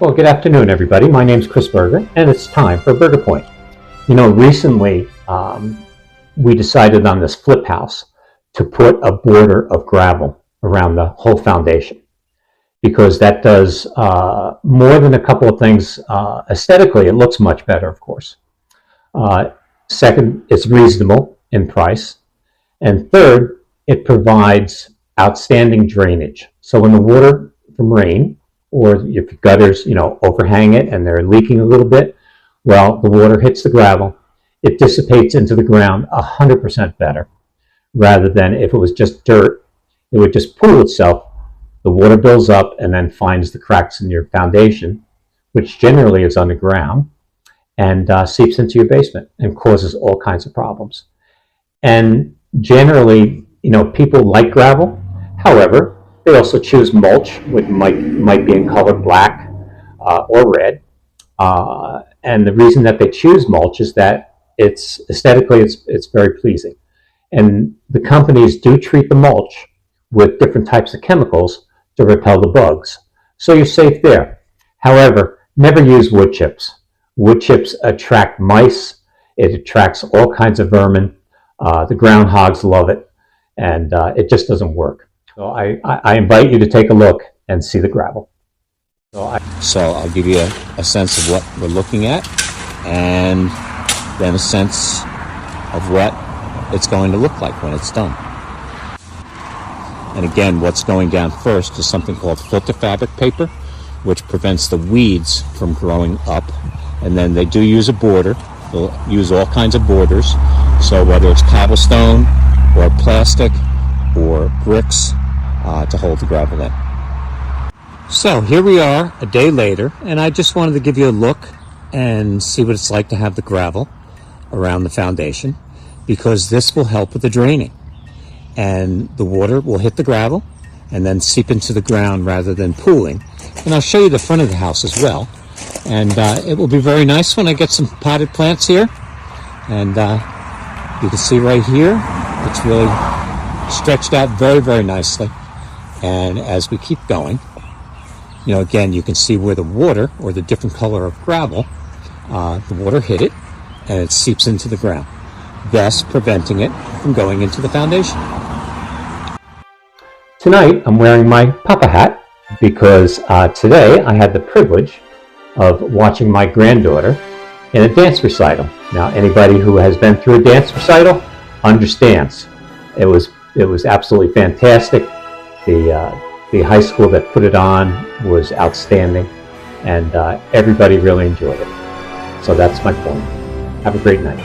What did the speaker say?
Well, good afternoon, everybody. My name's Chris Berger, and it's time for Burger Point. You know, recently we decided on this flip house to put a border of gravel around the whole foundation because that does more than a couple of things. Aesthetically, it looks much better, of course. Second, it's reasonable in price. And third, it provides outstanding drainage. So when the water from rain or if gutters, overhang it and they're leaking a little bit, well, the water hits the gravel, it dissipates into the ground 100% better, rather than if it was just dirt, it would just pool itself, the water builds up and then finds the cracks in your foundation, which generally is underground, and seeps into your basement and causes all kinds of problems. And generally, people like gravel. However, they also choose mulch, which might be in color black or red. And the reason that they choose mulch is that it's aesthetically it's very pleasing. And the companies do treat the mulch with different types of chemicals to repel the bugs. So you're safe there. However, never use wood chips. Wood chips attract mice. It attracts all kinds of vermin. The groundhogs love it, and it just doesn't work. So I invite you to take a look and see the gravel. So I'll give you a sense of what we're looking at, and then a sense of what it's going to look like when it's done. And again, what's going down first is something called filter fabric paper, which prevents the weeds from growing up. And then they do use a border. They'll use all kinds of borders. So whether it's cobblestone or plastic or bricks to hold the gravel in. So here we are a day later, and I just wanted to give you a look and see what it's like to have the gravel around the foundation, because this will help with the draining. And the water will hit the gravel and then seep into the ground rather than pooling. And I'll show you the front of the house as well. And it will be very nice when I get some potted plants here. And you can see right here, it's really stretched out very, very nicely. And as we keep going, again, you can see where the water, or the different color of gravel, the water hit it and it seeps into the ground, thus preventing it from going into the foundation. Tonight, I'm wearing my Papa hat because today I had the privilege of watching my granddaughter in a dance recital. Now, anybody who has been through a dance recital understands. It was absolutely fantastic. The high school that put it on was outstanding, and everybody really enjoyed it. So that's my point. Have a great night.